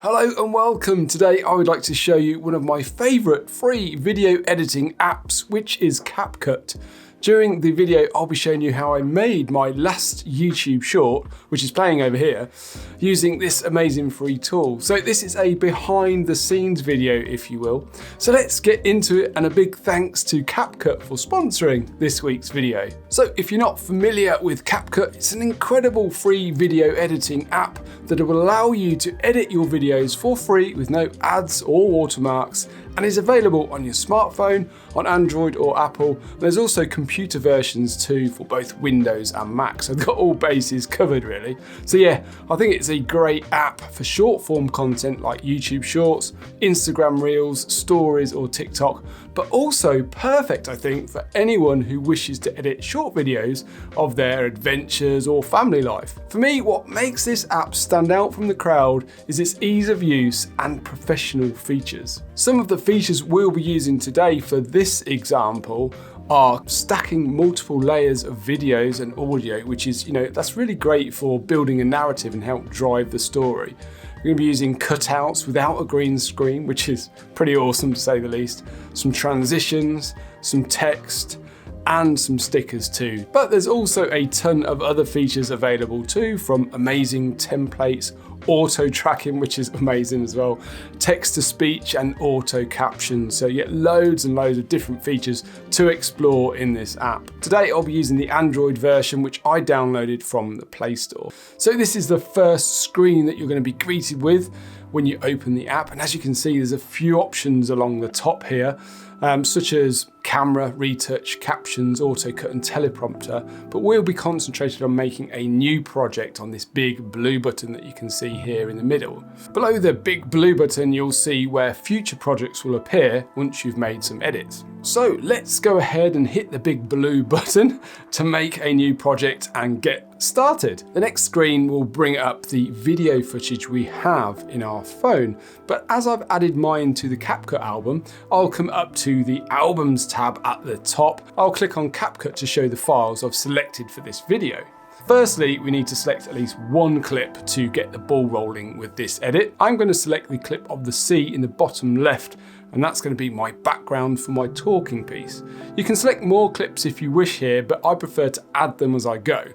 Hello and welcome. Today I would like to show you one of my favourite free video editing apps, which is CapCut. During the video I'll be showing you how I made my last YouTube short, which is playing over here, using this amazing free tool. So this is a behind the scenes video, if you will. So let's get into it, and a big thanks to CapCut for sponsoring this week's video. So if you're not familiar with CapCut, it's an incredible free video editing app that will allow you to edit your videos for free with no ads or watermarks, and is available on your smartphone, on Android or Apple. There's also computer versions too for both Windows and Mac, so they've got all bases covered really. So yeah, I think it's a great app for short form content like YouTube Shorts, Instagram Reels, Stories or TikTok, but also perfect I think for anyone who wishes to edit short videos of their adventures or family life. For me, what makes this app stand out from the crowd is its ease of use and professional features. Some of the features we'll be using today for this example are stacking multiple layers of videos and audio, which is, that's really great for building a narrative and help drive the story. We're going to be using cutouts without a green screen, which is pretty awesome to say the least. Some transitions, some text, and some stickers too. But there's also a ton of other features available too, from amazing templates, auto tracking, which is amazing as well, text to speech and auto captions. So you get loads and loads of different features to explore in this app. Today I'll be using the Android version, which I downloaded from the Play Store. So this is the first screen that you're going to be greeted with when you open the app. And as you can see, there's a few options along the top here, such as camera, retouch, captions, autocut and teleprompter, but we'll be concentrated on making a new project on this big blue button that you can see here in the middle. Below the big blue button, you'll see where future projects will appear once you've made some edits. So let's go ahead and hit the big blue button to make a new project and get started. The next screen will bring up the video footage we have in our phone, but as I've added mine to the CapCut album, I'll come up to the albums tab at the top. I'll click on CapCut to show the files I've selected for this video. Firstly, we need to select at least one clip to get the ball rolling with this edit. I'm going to select the clip of the sea in the bottom left, and that's going to be my background for my talking piece. You can select more clips if you wish here, but I prefer to add them as I go.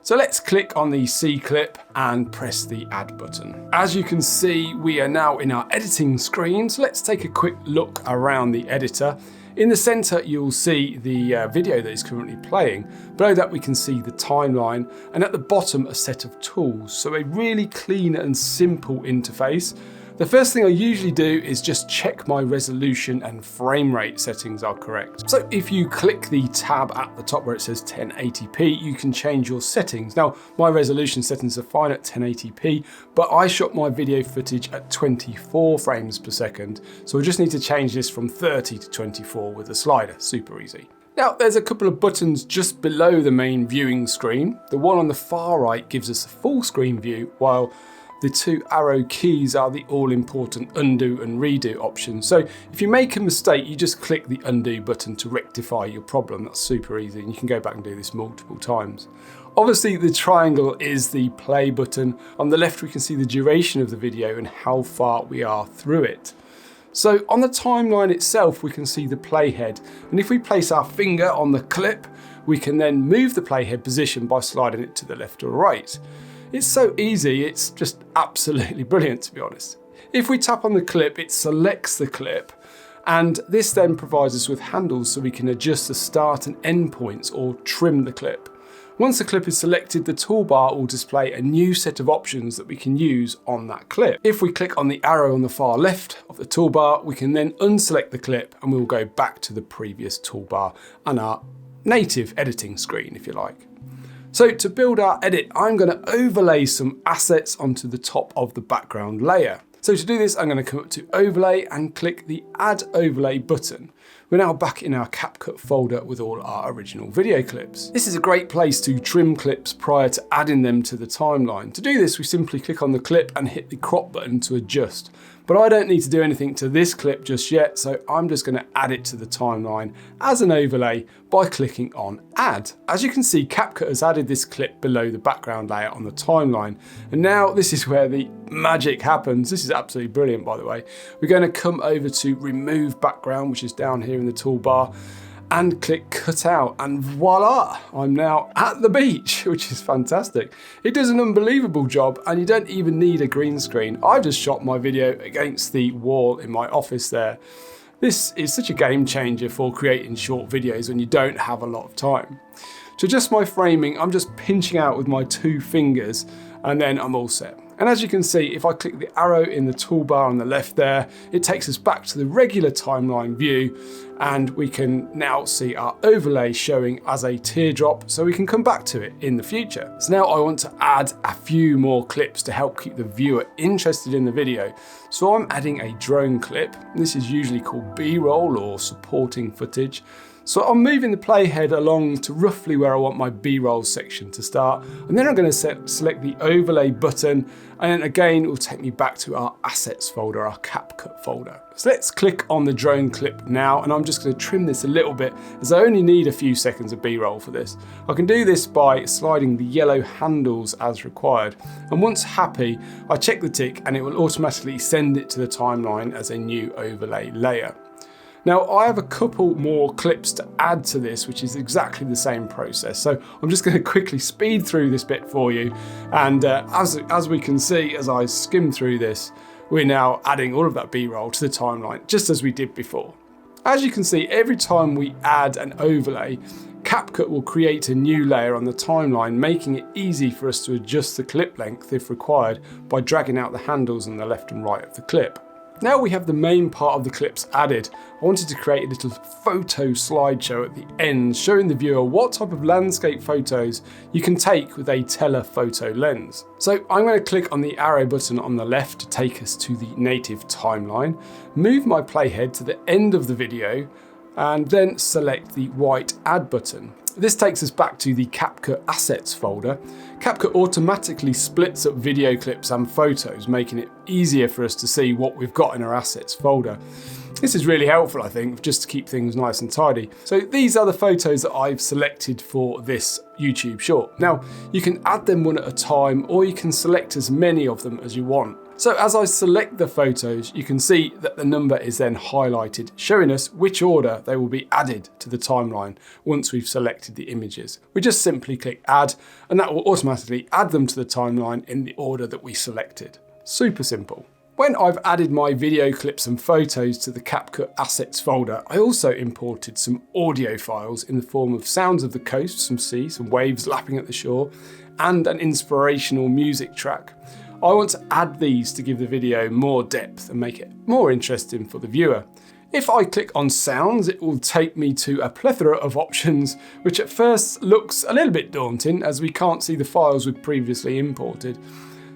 So let's click on the C clip and press the add button. As you can see, we are now in our editing screen, so let's take a quick look around the editor. In the center, you'll see the video that is currently playing. Below that, we can see the timeline, and at the bottom, a set of tools. So a really clean and simple interface. The first thing I usually do is just check my resolution and frame rate settings are correct. So if you click the tab at the top where it says 1080p, you can change your settings. Now, my resolution settings are fine at 1080p, but I shot my video footage at 24 frames per second. So I just need to change this from 30 to 24 with the slider, super easy. Now, there's a couple of buttons just below the main viewing screen. The one on the far right gives us a full screen view, while the two arrow keys are the all-important undo and redo options. So if you make a mistake, you just click the undo button to rectify your problem. That's super easy, and you can go back and do this multiple times. Obviously, the triangle is the play button. On the left, we can see the duration of the video and how far we are through it. So on the timeline itself, we can see the playhead. And if we place our finger on the clip, we can then move the playhead position by sliding it to the left or right. It's so easy, it's just absolutely brilliant to be honest. If we tap on the clip, it selects the clip, and this then provides us with handles so we can adjust the start and end points or trim the clip. Once the clip is selected, the toolbar will display a new set of options that we can use on that clip. If we click on the arrow on the far left of the toolbar, we can then unselect the clip and we'll go back to the previous toolbar and our native editing screen, if you like. So to build our edit, I'm going to overlay some assets onto the top of the background layer. So to do this, I'm going to come up to Overlay and click the Add Overlay button. we're now back in our CapCut folder with all our original video clips. This is a great place to trim clips prior to adding them to the timeline. To do this, we simply click on the clip and hit the crop button to adjust. But I don't need to do anything to this clip just yet, so I'm just going to add it to the timeline as an overlay by clicking on Add. As you can see, CapCut has added this clip below the background layer on the timeline. And now this is where the magic happens. This is absolutely brilliant, by the way. We're going to come over to Remove Background, which is down here in the toolbar, and click Cut Out, and voila, I'm now at the beach, which is fantastic. It does an unbelievable job, and you don't even need a green screen. I just shot my video against the wall in my office there. This is such a game changer for creating short videos when you don't have a lot of time. To adjust my framing, I'm just pinching out with my 2 fingers, and then I'm all set. And as you can see, if I click the arrow in the toolbar on the left there, it takes us back to the regular timeline view, and we can now see our overlay showing as a teardrop, so we can come back to it in the future. So now I want to add a few more clips to help keep the viewer interested in the video. So I'm adding a drone clip. This is usually called B-roll or supporting footage. So I'm moving the playhead along to roughly where I want my B-roll section to start. And then I'm going to select the overlay button. And then again, it will take me back to our assets folder, our CapCut folder. So let's click on the drone clip now. And I'm just going to trim this a little bit, as I only need a few seconds of B-roll for this. I can do this by sliding the yellow handles as required. And once happy, I check the tick and it will automatically send it to the timeline as a new overlay layer. Now, I have a couple more clips to add to this, which is exactly the same process. So I'm just going to quickly speed through this bit for you. And as we can see, as I skim through this, we're now adding all of that B-roll to the timeline, just as we did before. As you can see, every time we add an overlay, CapCut will create a new layer on the timeline, making it easy for us to adjust the clip length if required by dragging out the handles on the left and right of the clip. Now we have the main part of the clips added, I wanted to create a little photo slideshow at the end, showing the viewer what type of landscape photos you can take with a telephoto lens. So I'm going to click on the arrow button on the left to take us to the native timeline, move my playhead to the end of the video, and then select the white Add button. This takes us back to the CapCut Assets folder. CapCut automatically splits up video clips and photos, making it easier for us to see what we've got in our Assets folder. This is really helpful, I think, just to keep things nice and tidy. So these are the photos that I've selected for this YouTube short. Now, you can add them one at a time, or you can select as many of them as you want. So as I select the photos, you can see that the number is then highlighted, showing us which order they will be added to the timeline once we've selected the images. We just simply click Add, and that will automatically add them to the timeline in the order that we selected. Super simple. When I've added my video clips and photos to the CapCut Assets folder, I also imported some audio files in the form of sounds of the coast, some sea, some waves lapping at the shore, and an inspirational music track. I want to add these to give the video more depth and make it more interesting for the viewer. If I click on sounds, it will take me to a plethora of options, which at first looks a little bit daunting as we can't see the files we've previously imported.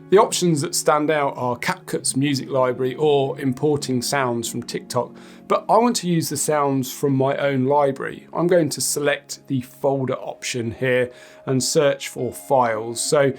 The options that stand out are CapCut's music library or importing sounds from TikTok, but I want to use the sounds from my own library. I'm going to select the folder option here and search for files. So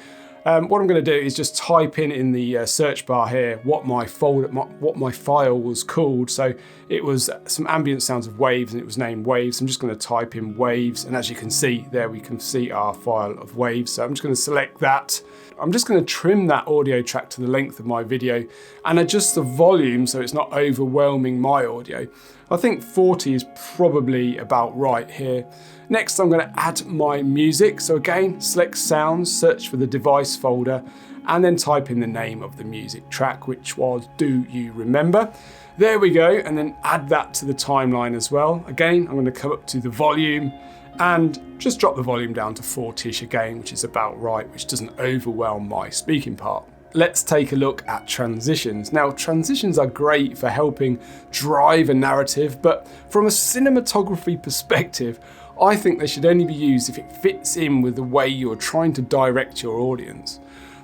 what I'm going to do is just type in the search bar here what my file was called. So it was some ambient sounds of waves, and it was named waves. I'm just going to type in waves, and as you can see there, we can see our file of waves. So I'm just going to select that. I'm just going to trim that audio track to the length of my video and adjust the volume so it's not overwhelming my audio. I think 40 is probably about right here. Next, I'm going to add my music. So again, select sounds, search for the device folder, and then type in the name of the music track, which was Do You Remember? There we go, and then add that to the timeline as well. Again, I'm going to come up to the volume and just drop the volume down to 40ish again, which is about right, which doesn't overwhelm my speaking part. Let's take a look at transitions. Now, transitions are great for helping drive a narrative, but from a cinematography perspective, I think they should only be used if it fits in with the way you're trying to direct your audience.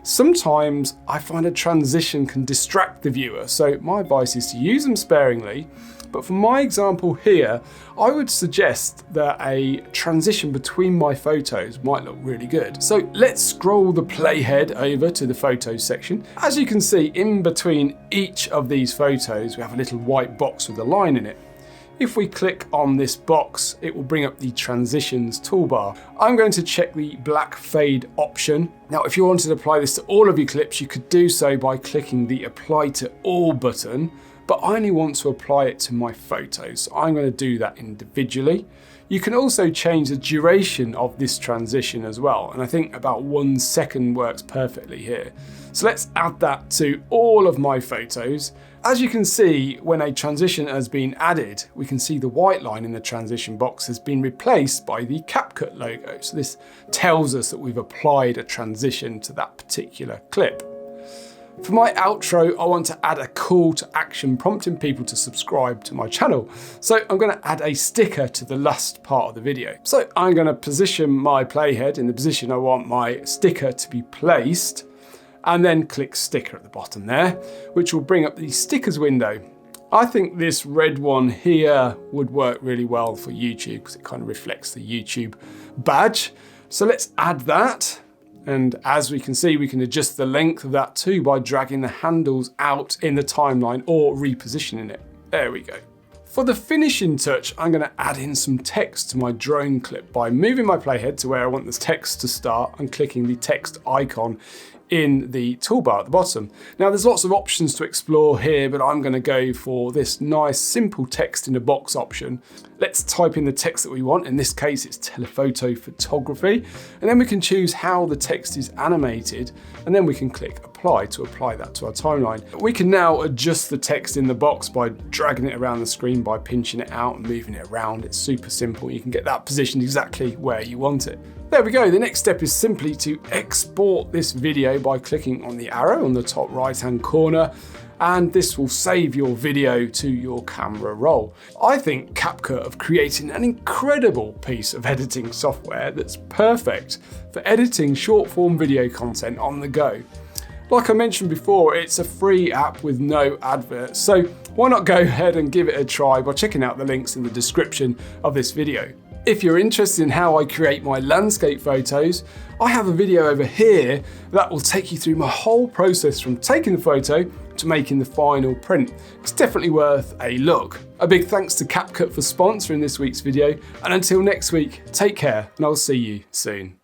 Sometimes I find a transition can distract the viewer, so my advice is to use them sparingly, But for my example here, I would suggest that a transition between my photos might look really good. So let's scroll the playhead over to the photos section. As you can see, in between each of these photos, we have a little white box with a line in it. If we click on this box, it will bring up the transitions toolbar. I'm going to check the black fade option. Now, if you wanted to apply this to all of your clips, you could do so by clicking the apply to all button, but I only want to apply it to my photos. So I'm going to do that individually. You can also change the duration of this transition as well. And I think about 1 second works perfectly here. So let's add that to all of my photos. As you can see, when a transition has been added, we can see the white line in the transition box has been replaced by the CapCut logo. So this tells us that we've applied a transition to that particular clip. For my outro, I want to add a call to action prompting people to subscribe to my channel. So I'm going to add a sticker to the last part of the video. So I'm going to position my playhead in the position I want my sticker to be placed, and then click sticker at the bottom there, which will bring up the stickers window. I think this red one here would work really well for YouTube because it kind of reflects the YouTube badge. So let's add that. And as we can see, we can adjust the length of that too by dragging the handles out in the timeline or repositioning it. There we go. For the finishing touch, I'm going to add in some text to my drone clip by moving my playhead to where I want this text to start and clicking the text icon in the toolbar at the bottom. Now there's lots of options to explore here, but I'm going to go for this nice simple text in a box option. Let's type in the text that we want. In this case, it's telephoto photography. And then we can choose how the text is animated. And then we can click apply to apply that to our timeline. We can now adjust the text in the box by dragging it around the screen by pinching it out and moving it around. It's super simple. You can get that positioned exactly where you want it. There we go. The next step is simply to export this video by clicking on the arrow on the top right-hand corner, and this will save your video to your camera roll. I think CapCut have created an incredible piece of editing software that's perfect for editing short-form video content on the go. Like I mentioned before, it's a free app with no adverts, so why not go ahead and give it a try by checking out the links in the description of this video. If you're interested in how I create my landscape photos, I have a video over here that will take you through my whole process from taking the photo to making the final print. It's definitely worth a look. A big thanks to CapCut for sponsoring this week's video, and until next week, take care and I'll see you soon.